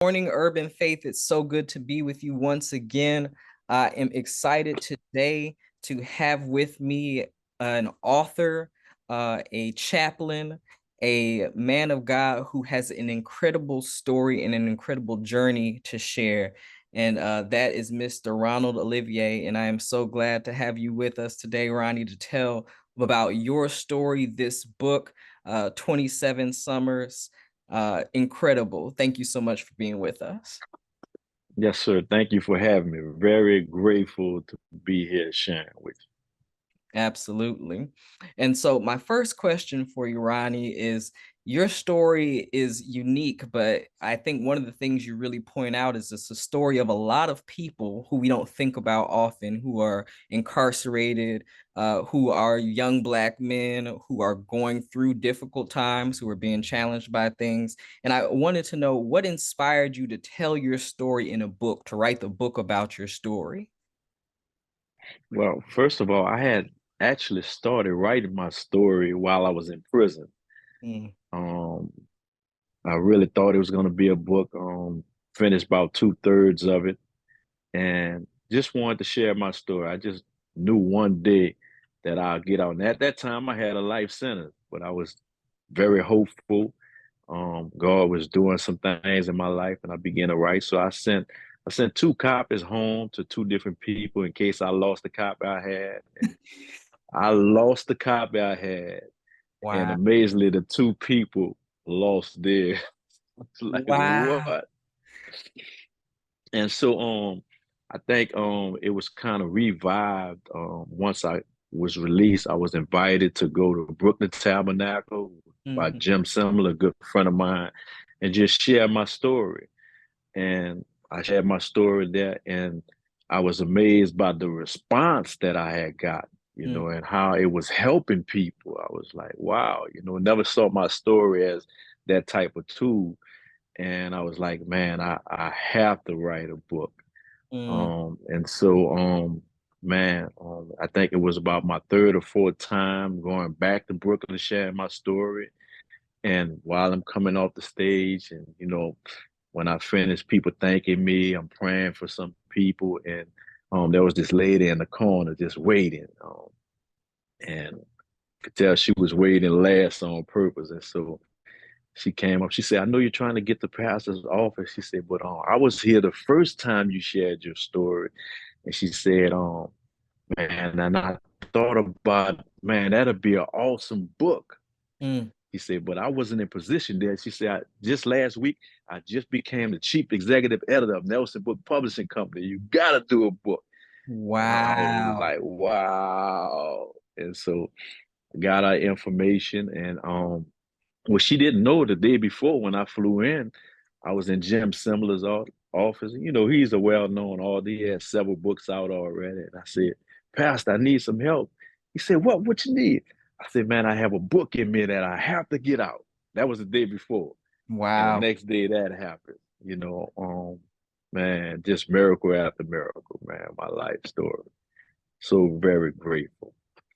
Morning, Urban Faith. It's so good to be with you once again. I am excited today to have with me an author, a chaplain, a man of God who has an incredible story and an incredible journey to share. And that is Mr. Ronald Olivier. And I am so glad to have you with us today, Ronnie, to tell about your story, this book, 27 Summers. Incredible. Thank you so much for being with us. Yes, sir. Thank you for having me. Very grateful to be here sharing with Absolutely. And so my first question for you, Ronnie, is your story is unique, but I think one of the things you really point out is it's a story of a lot of people who we don't think about often, who are incarcerated, who are young Black men who are going through difficult times, who are being challenged by things. And I wanted to know what inspired you to tell your story in a book, to write the book about your story. you. Well, first of all, I had actually started writing my story while I was in prison. Mm, Um, I really thought it was going to be a book, finished about two-thirds of it, and just wanted to share my story. I just knew one day that I'll get out. And at that time, I had a life sentence, but I was very hopeful. God was doing some things in my life, and I began to write. So I sent two copies home to two different people in case I lost the copy I had. And I lost the copy I had, and wow. amazingly, the two people lost theirs. It's like Wow. what? And so I think it was kind of revived once I was released. I was invited to go to Brooklyn Tabernacle by Mhm. Jim Semmler, a good friend of mine, and just share my story. And I shared my story there, and I was amazed by the response that I had got, Mm. and how it was helping people. I was like, wow, never saw my story as that type of tool. And I was like, man, I have to write a book. Mm. And so, I think it was about my third or fourth time going back to Brooklyn to share my story. And while I'm coming off the stage, and when I finish, people thanking me, I'm praying for some people, and there was this lady in the corner just waiting, and I could tell she was waiting last on purpose. And so she came up. She said, "I know you're trying to get the pastor's office." She said, "But I was here the first time you shared your story." And she said, man, and I thought about, man, that'd be an awesome book. Mm. He said, but I wasn't in position there. She said, just last week, I just became the chief executive editor of Nelson Book Publishing Company. You got to do a book. And I was Wow. like, wow. And so I got our information. And well, she didn't know the day before when I flew in, I was in Jim Semmler's office. He's a well-known author. He has several books out already. And I said, Pastor, I need some help. He said, what you need? I said, man, I have a book in me that I have to get out. That was the day before. And the Wow. next day that happened. Man, just miracle after miracle, man, my life story. So very grateful.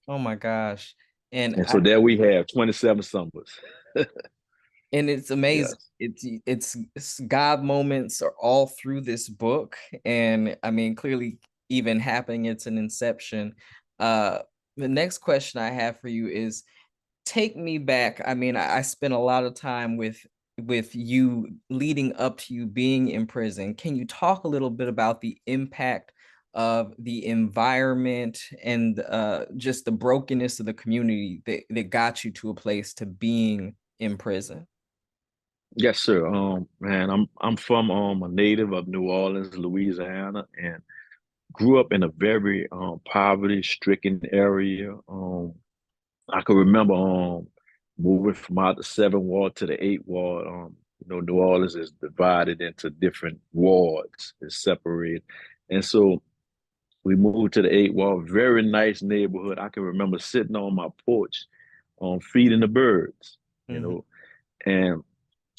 Oh my gosh. And And I so there we have 27 summers. and it's amazing. Yes. It's God moments are all through this book. And I mean, clearly even happening, it's an inception. Uh the next question I have for you is take me back. I mean, I spent a lot of time with you leading up to you being in prison. Can you talk a little bit about the impact of the environment and just the brokenness of the community that got you to a place to being in prison? Yes, sir. Man, I'm from a native of New Orleans, Louisiana, and grew up in a very poverty-stricken area. I can remember moving from out the seven ward to the eight ward. New Orleans is divided into different wards, it's separated. And so we moved to the eight ward, very nice neighborhood. I can remember sitting on my porch, feeding the birds, you Mhm. know. And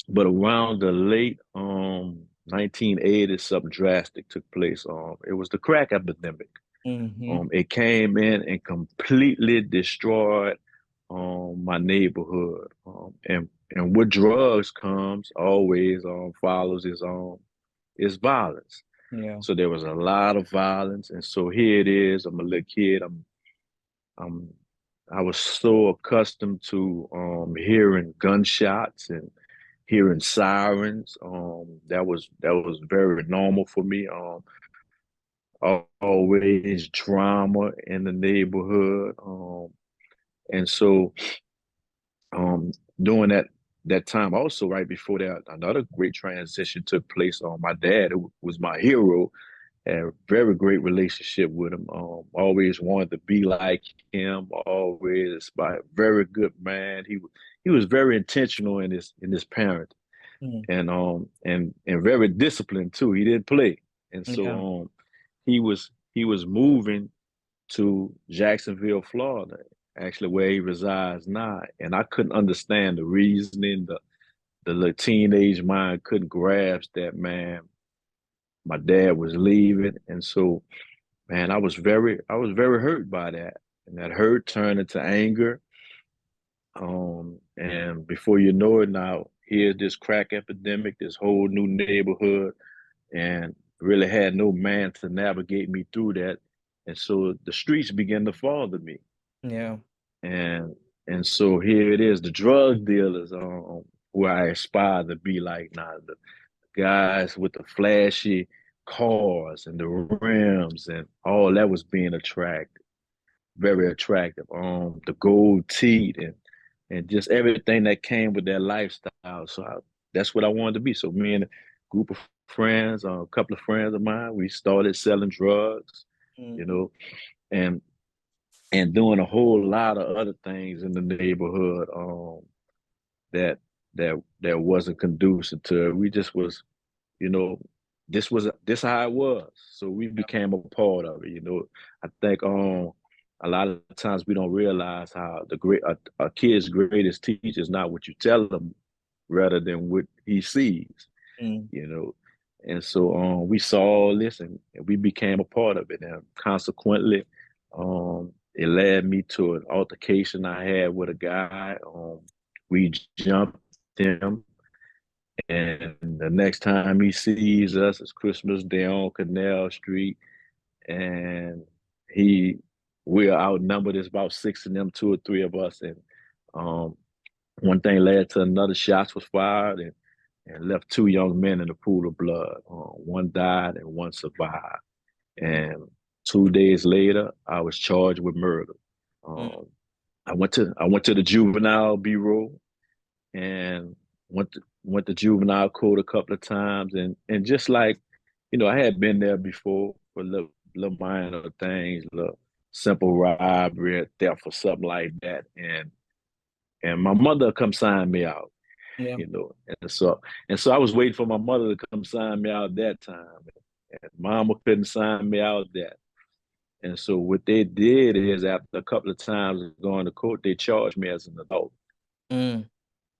but around the late 1980s, something drastic took place. It was the crack epidemic. Mhm. It came in and completely destroyed my neighborhood. And and what drugs comes always follows is violence. Yeah. So there was a lot of violence, and so here it is. I'm a little kid. I'm I was so accustomed to hearing gunshots and hearing sirens. That was very normal for me. Always drama in the neighborhood. And so um, during that time, also right before that, another great transition took place. My dad, who was my hero, had a very great relationship with him. Always wanted to be like him. Always aspired. Very good man. He was very intentional in his parent, Mm. and very disciplined too. He didn't play, and so Yeah. he was moving to Jacksonville, Florida, actually where he resides now. And I couldn't understand the reasoning. The little teenage mind couldn't grasp that, man. My dad was leaving, and so, man, I was very hurt by that, and that hurt turned into anger. And before you know it, now here's this crack epidemic, this whole new neighborhood, and really had no man to navigate me through that. And so the streets began to fall to me. Yeah. And and so here it is, the drug dealers who I aspire to be like now, the guys with the flashy cars and the rims and all that was being attractive, very attractive. The gold teeth and just everything that came with their lifestyle. So that's what I wanted to be. So me and a group of friends, a couple of friends of mine, we started selling drugs, you Mm. know, and and doing a whole lot of other things in the neighborhood that that wasn't conducive to it. We just was, you know, this how it was. So we became a part of it. I think a lot of times we don't realize how a kid's greatest teacher is not what you tell them, rather than what he sees. Mm. You know. And so we saw all this and we became a part of it. And consequently, it led me to an altercation I had with a guy. We jumped him, and the next time he sees us, it's Christmas Day on Canal Street, and he we're outnumbered. There's about six of them, two or three of us, and um, one thing led to another. Shots was fired, and left two young men in a pool of blood. One died and one survived. And 2 days later, I was charged with murder. Mm. Um, I went to the juvenile bureau and went to juvenile court a couple of times, and just like, I had been there before for little minor things, little simple robbery, theft, or something like that, and my mother come sign me out, Yeah. and so I was waiting for my mother to come sign me out that time, and mama couldn't sign me out that. And so what they did is, after a couple of times of going to court, they charged me as an adult. Mm.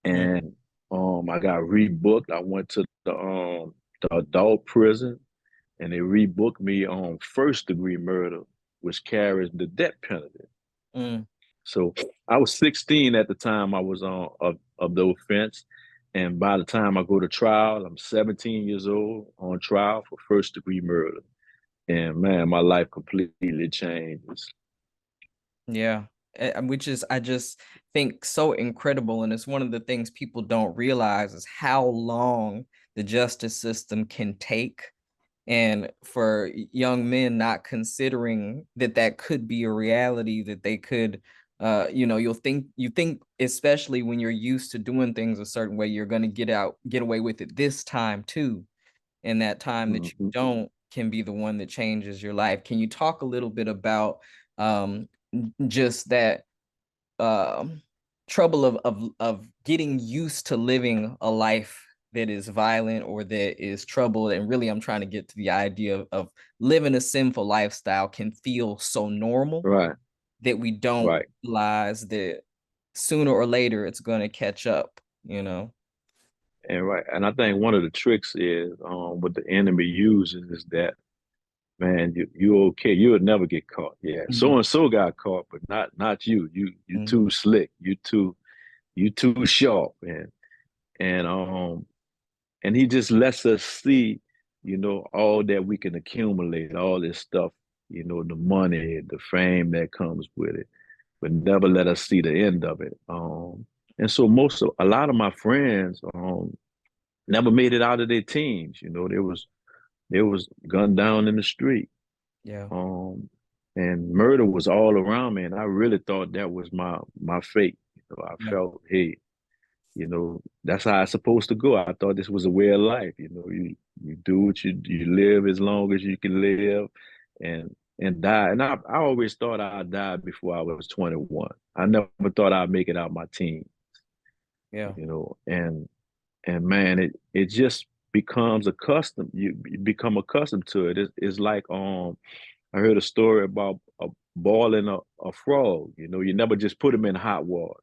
Mm. And I got rebooked. I went to the adult prison, and they rebooked me on first degree murder, which carries the death penalty. Mm. So I was 16 at the time I was on of the offense. And by the time I go to trial, I'm 17 years old on trial for first degree murder. And man, my life completely changes. Yeah. Which is, I just think, so incredible. And it's one of the things people don't realize is how long the justice system can take. And for young men not considering that that could be a reality, that they could, you think, especially when you're used to doing things a certain way, you're going to get away with it this time too. And that time that you Mhm. don't can be the one that changes your life. Can you talk a little bit about um, just that um, trouble of getting used to living a life that is violent or that is troubled? And really, I'm trying to get to the idea of living a sinful lifestyle can feel so normal Right, that we don't right. realize that sooner or later it's going to catch up, And I think one of the tricks is what the enemy uses is that, man, you okay, you'll never get caught. Yeah, Mm. so and so got caught, but not you. You Mm. too slick. You too sharp. and he just lets us see, all that we can accumulate, all this stuff, the money, the fame that comes with it, but never let us see the end of it. And so a lot of my friends never made it out of their teens. There was gunned down in the street. Yeah. Um, and murder was all around me, and I really thought that was my fate. I Yeah. felt, hey, that's how it's supposed to go. I thought this was a way of life. You do what you live as long as you can live, and die. And I always thought I'd die before I was 21. I never thought I'd make it out my teens. Yeah. And man, it just becomes accustomed. You become accustomed to it. It's like I heard a story about boiling a frog. You never just put him in hot water.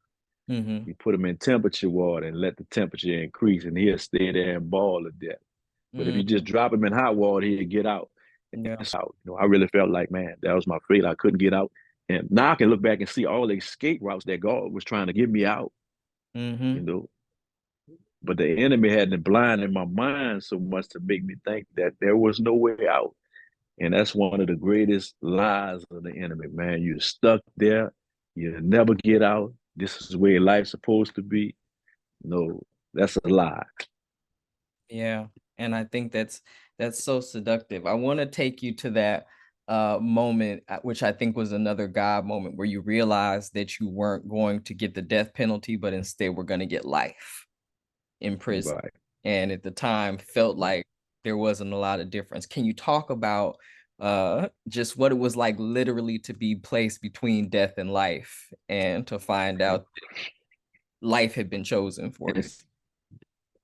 Mm-hmm. You put him in temperature water and let the temperature increase, and he'll stay there and boil to death. But if you just Mm-hmm. drop him in hot water, he'll get out. Yeah. And so, I really felt like, man, that was my fate. I couldn't get out. And now I can look back and see all the escape routes that God was trying to get me out, you Mm-hmm. know. But the enemy had blinded my mind so much to make me think that there was no way out. And that's one of the greatest lies of the enemy, man. You're stuck there. You'll never get out. This is where life's supposed to be. No, that's a lie. Yeah. And I think that's so seductive. I want to take you to that moment, which I think was another God moment, where you realized that you weren't going to get the death penalty, but instead we're going to get life in prison. Right. And at the time felt like there wasn't a lot of difference. Can you talk about just what it was like literally to be placed between death and life, and to find out life had been chosen for you? And,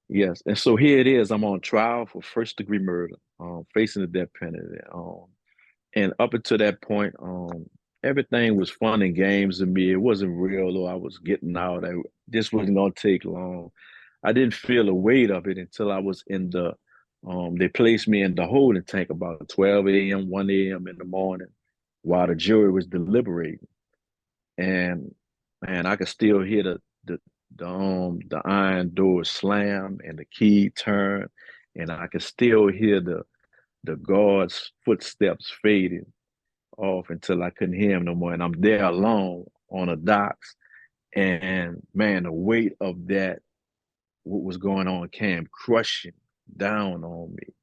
yes. And so here it is. I'm on trial for first-degree murder, facing the death penalty. And up until that point, everything was fun and games to me. It wasn't real, though. I was getting out. This wasn't gonna take long. I didn't feel the weight of it until I was in they placed me in the holding tank about 12 a.m., 1 a.m. in the morning while the jury was deliberating. And man, I could still hear the iron door slam and the key turn, and I could still hear the guard's footsteps fading off until I couldn't hear him no more. And I'm there alone on the docks. And man, the weight of that, what was going on, came crushing down on me.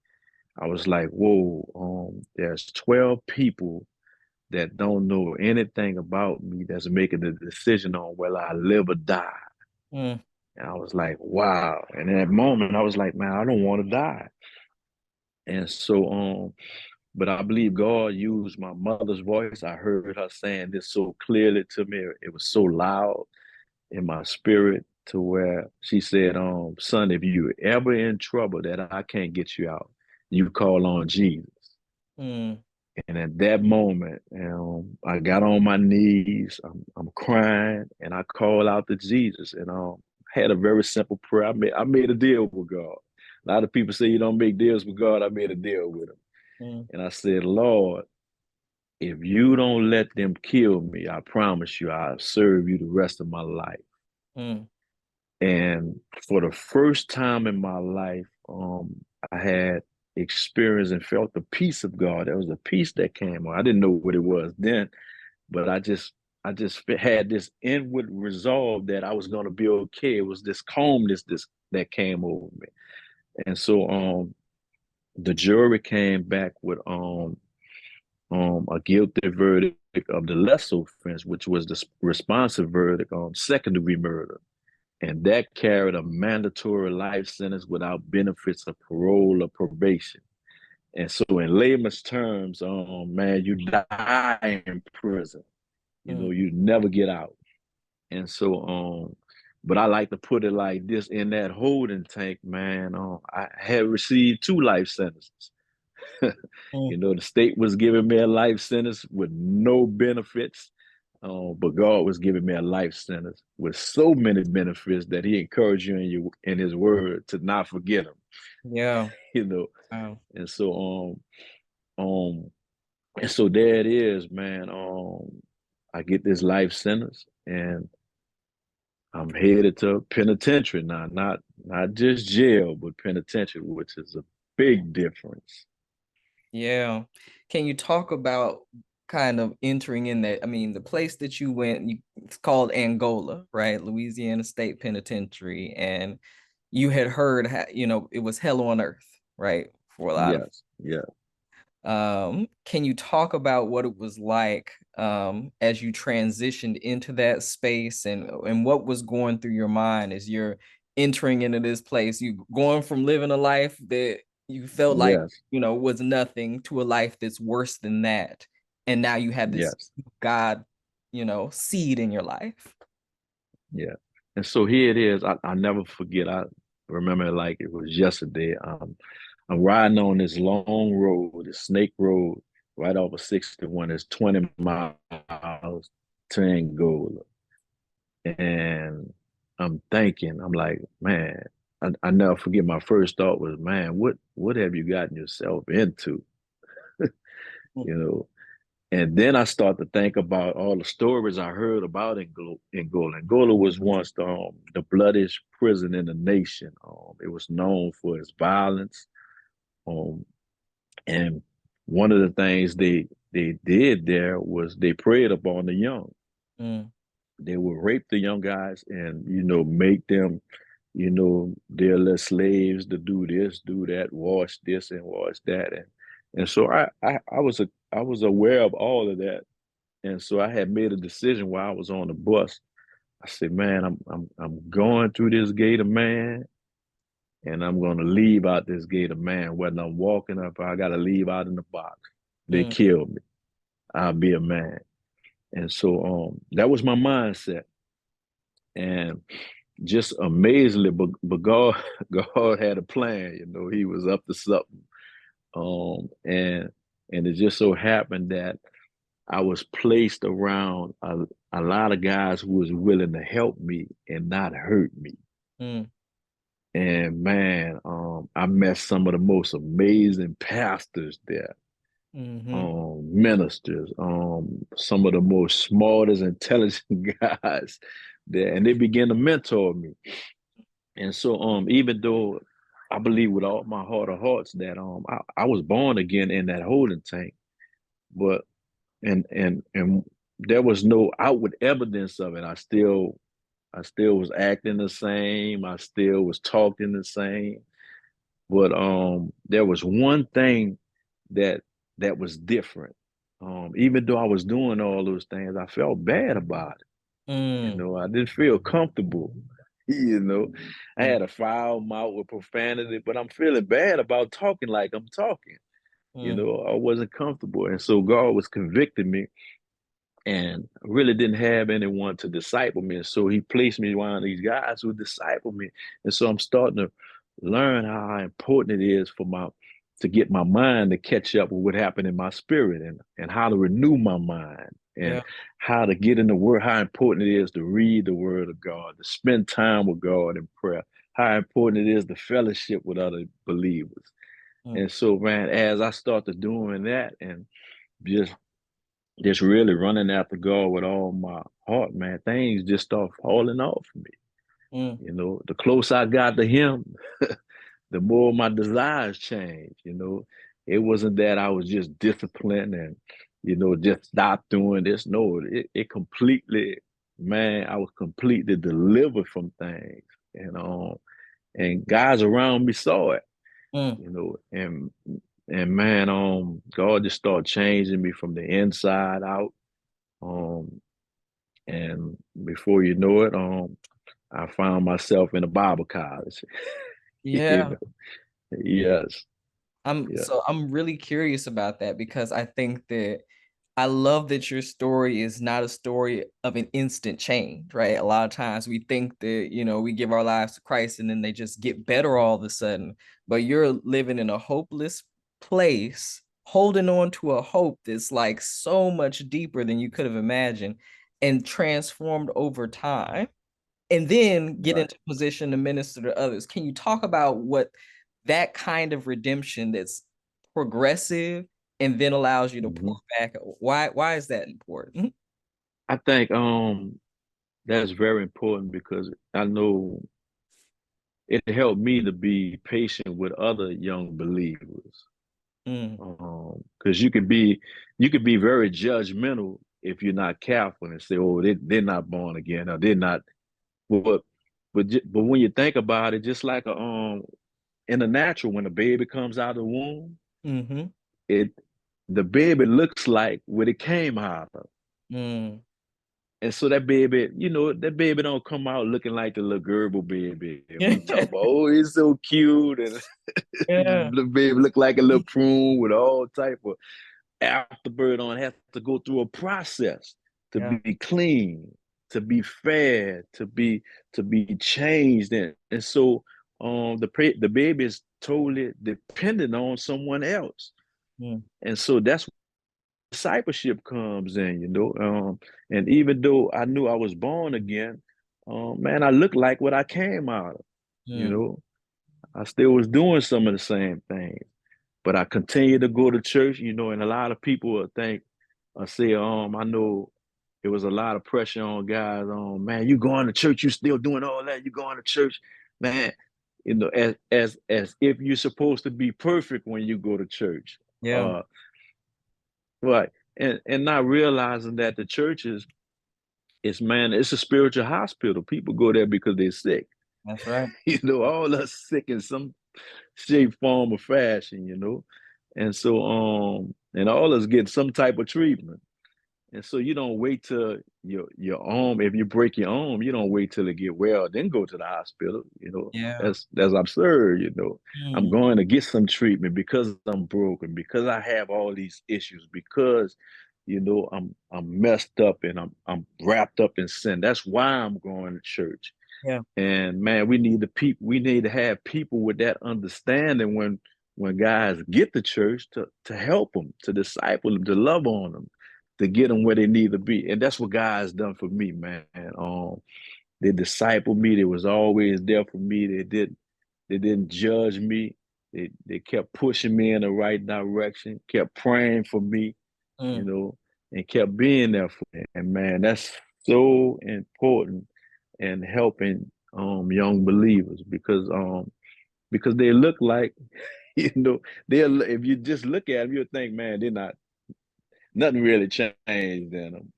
I was like, whoa, there's 12 people that don't know anything about me that's making the decision on whether I live or die. Mm, And I was like, wow. And in that moment, I was like, man, I don't want to die. And so, but I believe God used my mother's voice. I heard her saying this so clearly to me. It was so loud in my spirit to where she said, son, if you ever in trouble that I can't get you out, you call on Jesus. mm, And at that moment, I got on my knees. I'm crying, and I called out to Jesus, and had a very simple prayer. I made a deal with God. A lot of people say you don't make deals with God. I made a deal with him, mm, and I said, Lord, if you don't let them kill me, I promise you, I'll serve you the rest of my life. mm, And for the first time in my life, I had experienced and felt the peace of God. There was a peace that came on. I didn't know what it was then, but I just had this inward resolve that I was going to be okay. It was this calmness that came over me. And so the jury came back with a guilty verdict of the lesser offense, which was the responsive verdict on second-degree murder. And that carried a mandatory life sentence without benefits of parole or probation. And so, in layman's terms, man, you die in prison. mm. You never get out. And so, but I like to put it like this: in that holding tank, man, I had received two life sentences. Mm. The state was giving me a life sentence with no benefits, but God was giving me a life sentence with so many benefits that He encouraged you in His Word to not forget them. Yeah. You know, Wow. and so um, and so there it is, man. I get this life sentence, and I'm headed to penitentiary now, not just jail, but penitentiary, which is a big difference. Yeah. Can you talk about kind of entering in that? I mean, the place that you went, it's called Angola, right? Louisiana State Penitentiary. And you had heard, it was hell on earth, right? For a lot of. Yes, yeah, Can you talk about what it was like as you transitioned into that space, and what was going through your mind as you're entering into this place? You going from living a life that you felt like, yes, was nothing to a life that's worse than that. And now you have this yes, God, seed in your life. yeah. And so here it is. I never forget. I remember it like it was yesterday. I'm riding on this long road, the Snake Road, right off of 61. It's 20 miles to Angola. And I'm thinking, I'm like, man, I never forget my first thought was, man, what have you gotten yourself into? You know? And then I start to think about all the stories I heard about Angola. Angola was once the bloodiest prison in the nation. It was known for its violence. Um, and one of the things they did there was they preyed upon the young. Mm, They would rape the young guys and make them their little slaves to do this, do that, wash this and wash that, and so I was aware of all of that, and so I had made a decision while I was on the bus. I said, man, I'm going through this gate of man, and I'm going to leave out this gate of man. Whether I'm walking up, I got to leave out in the box. They mm, kill me. I'll be a man. And so that was my mindset. And just amazingly, but God, God had a plan. He was up to something. And it just so happened that I was placed around a lot of guys who was willing to help me and not hurt me. mm, And man, I met some of the most amazing pastors there, mm-hmm. ministers, some of the most smartest, intelligent guys there, and they began to mentor me. And so even though I believe with all my heart of hearts that I was born again in that holding tank, but and there was no outward evidence of it. I still was acting the same, I still was talking the same. But there was one thing that that was different. Even though I was doing all those things, I felt bad about it. Mm, I didn't feel comfortable. You know, I mm, had a foul mouth with profanity, but I'm feeling bad about talking like I'm talking. mm, I wasn't comfortable. And so God was convicting me, and I really didn't have anyone to disciple me. And so he placed me around these guys who disciple me. And so I'm starting to learn how important it is to get my mind to catch up with what happened in my spirit, and how to renew my mind, yeah. and how to get in the word, how important it is to read the word of God, to spend time with God in prayer, how important it is to fellowship with other believers. Mm, And so, man, as I started doing that and just just really running after God with all my heart, man, things just start falling off me. mm, The closer I got to him, the more my desires changed. It wasn't that I was just disciplined and, just stop doing this. No, it completely, man, I was completely delivered from things. And guys around me saw it, mm. you know, and and man, God just started changing me from the inside out. Um, and before you know it, I found myself in a Bible college. you Yeah. know, yes, yeah, I'm really curious about that, because I think that I love that your story is not a story of an instant change, right? A lot of times we think that, we give our lives to Christ and then they just get better all of a sudden. But you're living in a hopeless place, holding on to a hope that's like so much deeper than you could have imagined, and transformed over time, and then get right. into position to minister to others. Can you talk about what that kind of redemption that's progressive and then allows you to pour hmm back? Why is that important? I think that's very important because I know it helped me to be patient with other young believers. Mm, Because you could be very judgmental if you're not careful and say, oh, they're not born again, or they're not. But but when you think about it, just like in the natural, when a baby comes out of the womb, mm-hmm, it the baby looks like what it came out of. mm. And so that baby, that baby don't come out looking like the little Gerbil baby. And we talk about, oh, he's so cute, and Yeah, the baby look like a little prune with all type of afterbirth on. Has to go through a process to yeah, be clean, to be fed, to be changed, and so the baby is totally dependent on someone else, mm, and so that's discipleship comes in, and even though I knew I was born again, man, I looked like what I came out of, you mm, know. I still was doing some of the same things, but I continued to go to church, and a lot of people would think, say, I know it was a lot of pressure on guys, man, you going to church, you still doing all that, you going to church, man, as if you're supposed to be perfect when you go to church. yeah, Uh, right. And not realizing that the church is man, it's a spiritual hospital. People go there because they're sick. that's right. All us sick in some shape, form, or fashion, And so and all us get some type of treatment. And so you don't wait till your arm, if you break your arm, you don't wait till it get well, then go to the hospital. Yeah. That's absurd, I'm Mm, going to get some treatment because I'm broken, because I have all these issues, because I'm messed up and I'm wrapped up in sin. That's why I'm going to church. yeah, And man, we need to have people with that understanding when guys get to church to help them, to disciple them, to love on them, to get them where they need to be. And that's what God's done for me, man. They discipled me. They was always there for me. They didn't judge me. They kept pushing me in the right direction, kept praying for me, you mm, know, and kept being there for me. And man, that's so important in helping young believers because they look like you know they'll if you just look at them you'll think, man, they're not nothing really changed in them,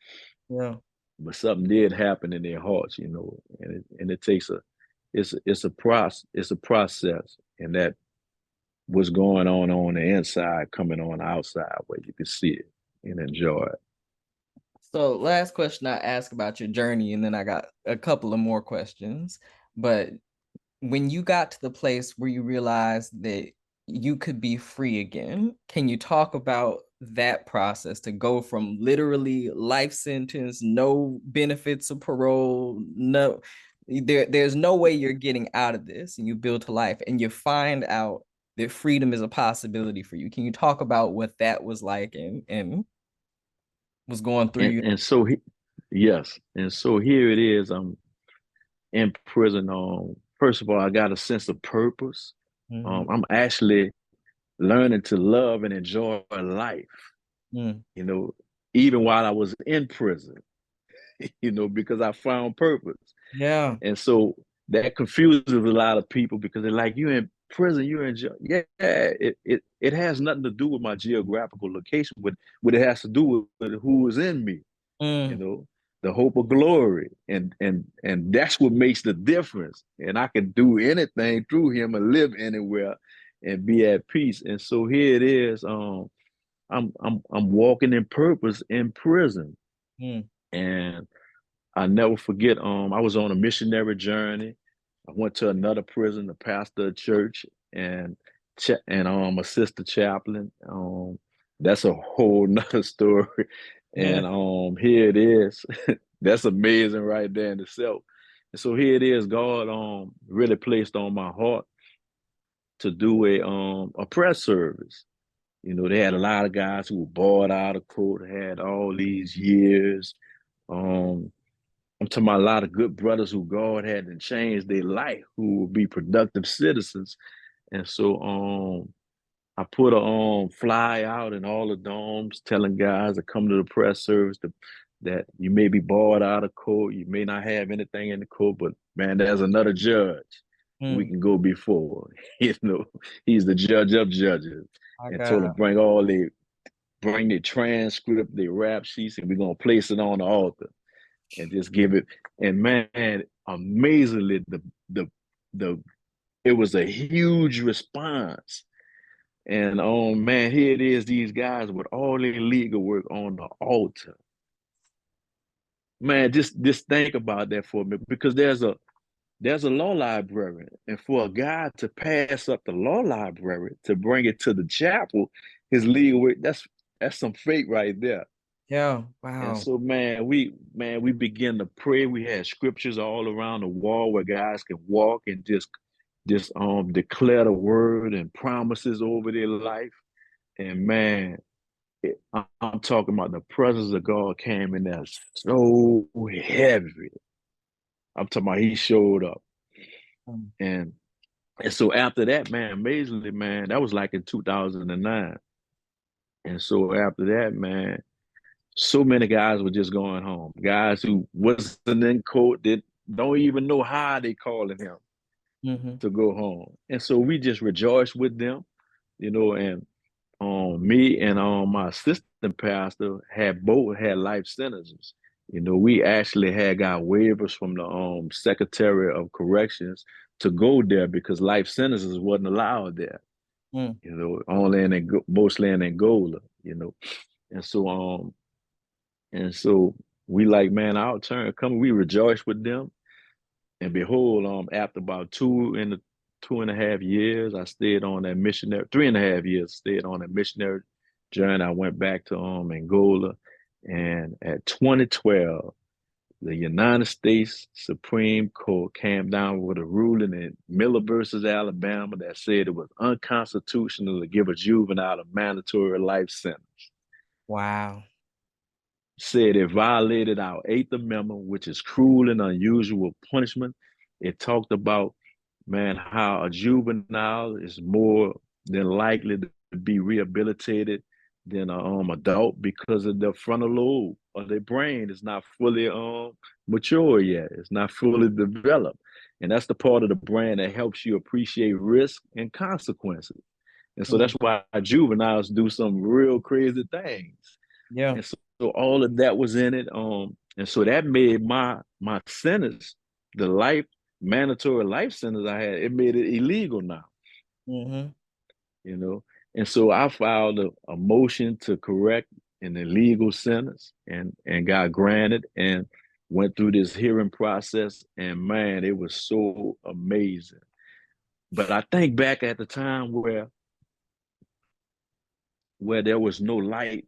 yeah. but something did happen in their hearts, and it takes it's a process, and that what's going on the inside coming on the outside where you can see it and enjoy it. So last question I ask about your journey, and then I got a couple of more questions. But when you got to the place where you realized that you could be free again, can you talk about that process to go from literally life sentence, no benefits of parole, there's no way you're getting out of this, and you build a life and you find out that freedom is a possibility for you. Can you talk about what that was like and was going through and you? and so he, yes, and so here it is, I'm in prison. First of all, I got a sense of purpose. Mm-hmm. I'm actually learning to love and enjoy life, Mm. you know, even while I was in prison, because I found purpose. Yeah. And so that confuses a lot of people because they're like, you in prison, you're in jail. Yeah, it has nothing to do with my geographical location, but what it has to do with who is in me, you Mm. know, the hope of glory. And that's what makes the difference. And I can do anything through him and live anywhere and be at peace. And so here it is. I'm walking in purpose in prison. Mm. And I never forget, I was on a missionary journey. I went to another prison to pastor a church and a sister chaplain. That's a whole nother story. Yeah. And here it is. That's amazing right there in itself. And so here it is, God really placed on my heart to do a prayer service. They had a lot of guys who were bored out of court, had all these years. Um, I'm talking about a lot of good brothers who God hadn't changed their life, who will be productive citizens. And so I put a fly out in all the domes telling guys to come to the press service that you may be barred out of court, you may not have anything in the court, but man, there's another judge we Mm, can go before. You know, he's the judge of judges, my and told him God. bring the transcript, the rap sheets, and we're gonna place it on the altar and just give it. And man, amazingly, the it was a huge response. And man, here it is, these guys with all their legal work on the altar. Man, just think about that for me, because there's a law library, and for a guy to pass up the law library to bring it to the chapel, his legal work, that's some faith right there. Yeah. And Wow. so man, we begin to pray. We had scriptures all around the wall where guys can walk and just declare the word and promises over their life. And man, I'm talking about the presence of God came in there so heavy. I'm talking about he showed up. Mm, And and so after that, man, amazingly, man, that was like in 2009. And so after that, man, so many guys were just going home. Guys who wasn't in court, that don't even know how they calling him mhm, to go home. And so we just rejoiced with them, and me and my assistant pastor both had life sentences. We actually had got waivers from the Secretary of Corrections to go there because life sentences wasn't allowed there. mm, Only mostly in Angola. And so we like, man, our turn coming. We rejoice with them. And behold, after about 2.5 years, I stayed on that missionary, 3.5 years, stayed on that missionary journey. I went back to Angola. And at 2012, the United States Supreme Court came down with a ruling in Miller versus Alabama that said it was unconstitutional to give a juvenile a mandatory life sentence. wow. Said it violated our Eighth Amendment, which is cruel and unusual punishment. It talked about, man, how a juvenile is more than likely to be rehabilitated than an adult because of the frontal lobe of their brain is not fully mature yet. It's not fully developed. And that's the part of the brain that helps you appreciate risk and consequences. And so Mm, that's why juveniles do some real crazy things. yeah. And so all of that was in it. And so that made my sentence, the life mandatory life sentence I had, it made it illegal now, Mhm. you know. And so I filed a motion to correct an illegal sentence and got granted and went through this hearing process. And man, it was so amazing. But I think back at the time where there was no light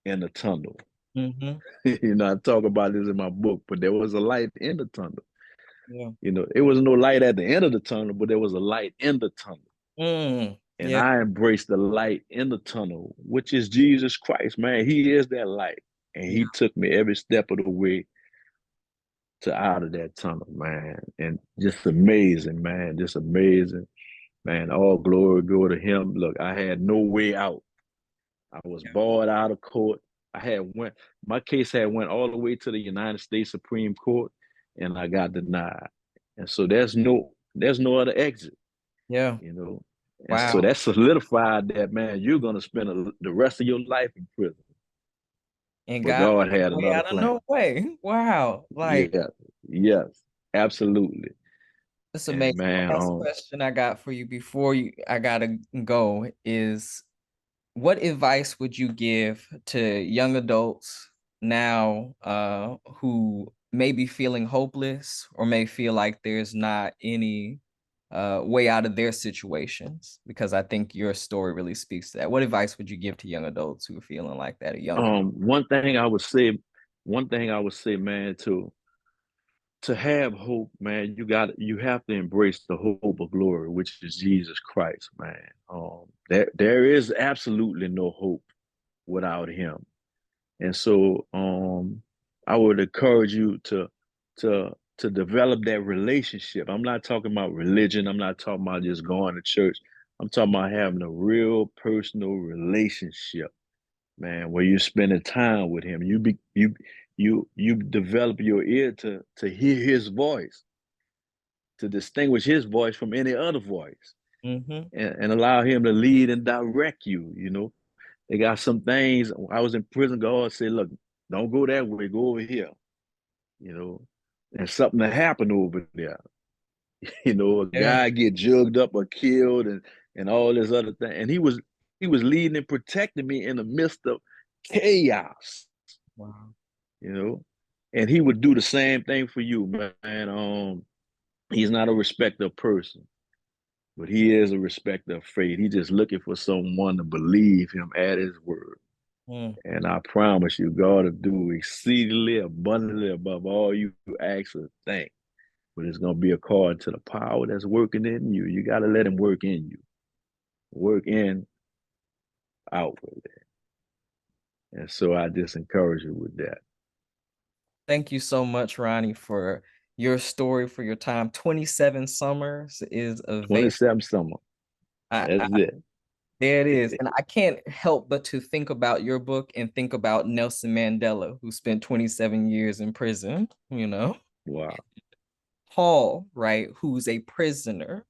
in the tunnel. Mhm. I talk about this in my book, but there was a light in the tunnel. Yeah. It was no light at the end of the tunnel, but there was a light in the tunnel. Mm, And yeah. I embraced the light in the tunnel, which is Jesus Christ, man. He is that light. And Yeah. he took me every step of the way to out of that tunnel, man. And just amazing, man. Just amazing. Man, all glory go to him. Look, I had no way out. I was Yeah. barred out of court. My case had went all the way to the United States Supreme Court, and I got denied. And so there's no other exit, Yeah. you know. And so Wow. that solidified that, man, you're gonna spend the rest of your life in prison. And But God God made had a way another out of plan. no way. Wow. Like, Yeah, yes, absolutely. it's And amazing. man, Last question I got for you before I gotta go is, what advice would you give to young adults now who may be feeling hopeless or may feel like there's not any way out of their situations? Because I think your story really speaks to that. What advice would you give to young adults who are feeling like that or younger? one thing I would say, man, to have hope, man, you have to embrace the hope of glory, which is Jesus Christ, man. There is absolutely no hope without him. And so I would encourage you to to develop that relationship. I'm not talking about religion. I'm not talking about just going to church. I'm talking about having a real personal relationship man, where you're spending time with him. You develop your ear to hear his voice, to distinguish his voice from any other voice, Mm-hmm. and allow him to lead and direct you. They got some things. I was in prison, God said, look, don't go that way, go over here. You know, and something that happened over there. A Yeah. guy get jugged up or killed and all this other thing. And he was leading and protecting me in the midst of chaos, Wow. you know. And he would do the same thing for you, man. He's not a respecter of person, but he is a respecter of faith. He's just looking for someone to believe him at his word. Mm. And I promise you, God will do exceedingly abundantly above all you ask or think. But it's going to be according to the power that's working in you. You got to let him work in you, work in outwardly. And so I just encourage you with that. Thank you so much, Ronnie, for your story, for your time. 27 summers is a very 27 summer. That's it. there it is. And I can't help but to think about your book and think about Nelson Mandela, who spent 27 years in prison, Wow. Paul, right, who's a prisoner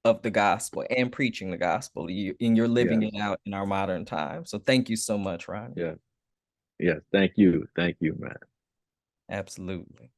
of the gospel and preaching the gospel, and you're living it Yes. out in our modern time. So thank you so much, Ronnie. Yes. Yes. Thank you. Thank you, man. Absolutely.